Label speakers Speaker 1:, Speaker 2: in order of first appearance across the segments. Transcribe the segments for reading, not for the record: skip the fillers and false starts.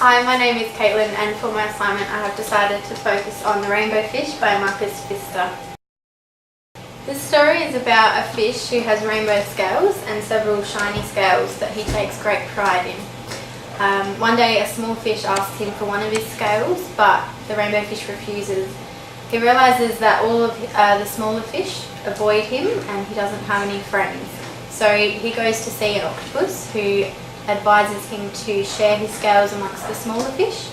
Speaker 1: Hi, my name is Caitlin, and for my assignment I have decided to focus on the rainbow fish by Marcus Pfister. This story is about a fish who has rainbow scales and several shiny scales that he takes great pride in. One day a small fish asks him for one of his scales, but the rainbow fish refuses. He realises that all of the smaller fish avoid him and he doesn't have any friends. So he goes to see an octopus who advises him to share his scales amongst the smaller fish,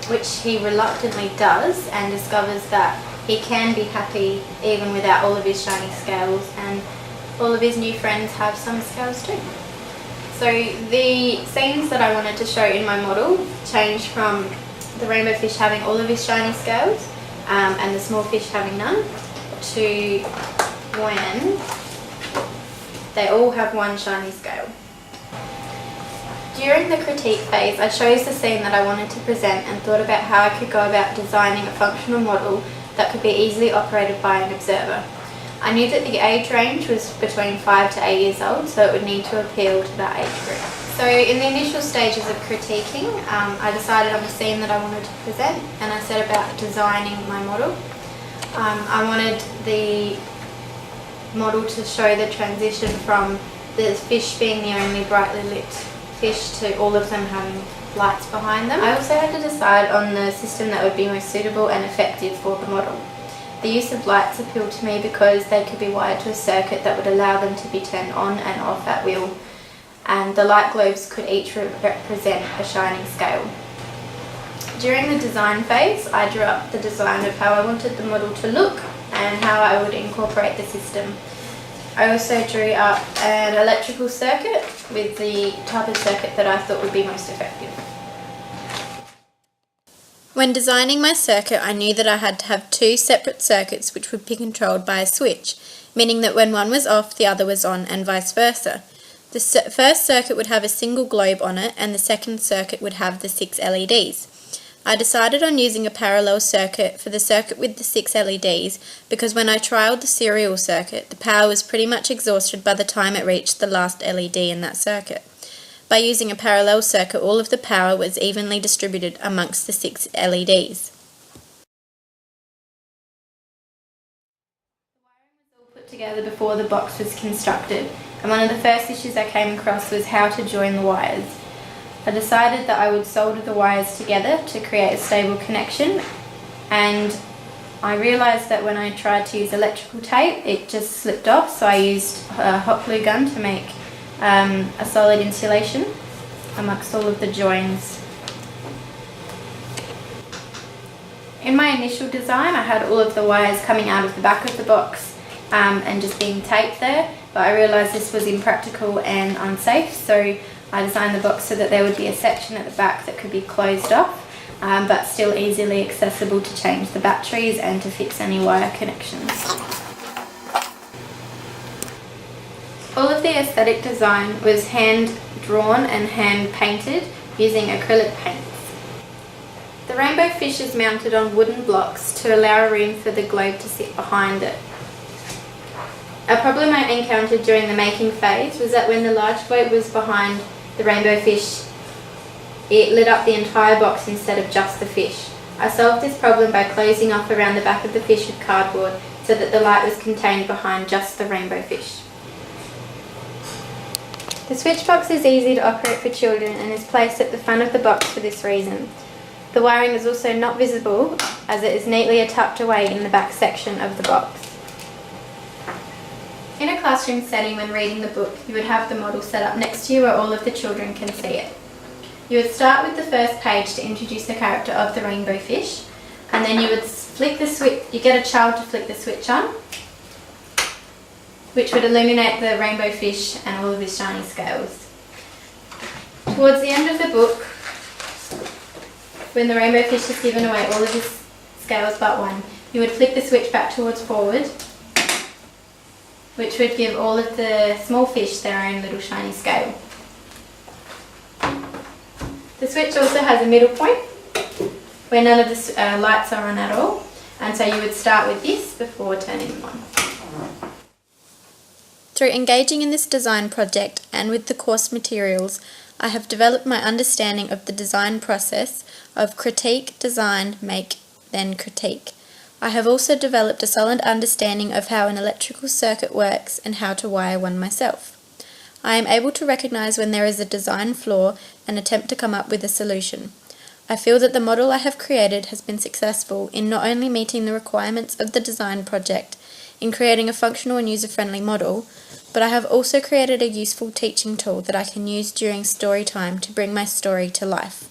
Speaker 1: which he reluctantly does, and discovers that he can be happy even without all of his shiny scales, and all of his new friends have some scales too. So the scenes that I wanted to show in my model changed from the rainbow fish having all of his shiny scales and the small fish having none, to when they all have one shiny scale. During the critique phase, I chose the scene that I wanted to present and thought about how I could go about designing a functional model that could be easily operated by an observer. I knew that the age range was between 5 to 8 years old, so it would need to appeal to that age group. So in the initial stages of critiquing, I decided on the scene that I wanted to present, and I set about designing my model. I wanted the model to show the transition from the fish being the only brightly lit fish to all of them having lights behind them. I also had to decide on the system that would be most suitable and effective for the model. The use of lights appealed to me because they could be wired to a circuit that would allow them to be turned on and off at will, and the light globes could each represent a shining scale. During the design phase, I drew up the design of how I wanted the model to look and how I would incorporate the system. I also drew up an electrical circuit with the type of circuit that I thought would be most effective. When designing my circuit, I knew that I had to have two separate circuits which would be controlled by a switch, meaning that when one was off, the other was on, and vice versa. The first circuit would have a single globe on it, and the second circuit would have the 6 LEDs. I decided on using a parallel circuit for the circuit with the 6 LEDs because when I trialled the serial circuit, the power was pretty much exhausted by the time it reached the last LED in that circuit. By using a parallel circuit, all of the power was evenly distributed amongst the 6 LEDs. The wiring was all put together before the box was constructed, and one of the first issues I came across was how to join the wires. I decided that I would solder the wires together to create a stable connection, and I realised that when I tried to use electrical tape it just slipped off, so I used a hot glue gun to make a solid insulation amongst all of the joins. In my initial design I had all of the wires coming out of the back of the box and just being taped there, but I realised this was impractical and unsafe, so I designed the box so that there would be a section at the back that could be closed off, but still easily accessible to change the batteries and to fix any wire connections. All of the aesthetic design was hand drawn and hand painted using acrylic paints. The rainbow fish is mounted on wooden blocks to allow room for the globe to sit behind it. A problem I encountered during the making phase was that when the large globe was behind the rainbow fish, it lit up the entire box instead of just the fish. I solved this problem by closing off around the back of the fish with cardboard so that the light was contained behind just the rainbow fish. The switch box is easy to operate for children and is placed at the front of the box for this reason. The wiring is also not visible as it is neatly tucked away in the back section of the box. In a classroom setting, when reading the book, you would have the model set up next to you where all of the children can see it. You would start with the first page to introduce the character of the rainbow fish, and then you would flick the switch. You get a child to flick the switch on, which would illuminate the rainbow fish and all of his shiny scales. Towards the end of the book, when the rainbow fish has given away all of his scales but one, you would flick the switch back towards forward, which would give all of the small fish their own little shiny scale. The switch also has a middle point where none of the lights are on at all, and so you would start with this before turning them on. Through engaging in this design project and with the course materials, I have developed my understanding of the design process of critique, design, make, then critique. I have also developed a solid understanding of how an electrical circuit works and how to wire one myself. I am able to recognise when there is a design flaw and attempt to come up with a solution. I feel that the model I have created has been successful in not only meeting the requirements of the design project in creating a functional and user-friendly model, but I have also created a useful teaching tool that I can use during story time to bring my story to life.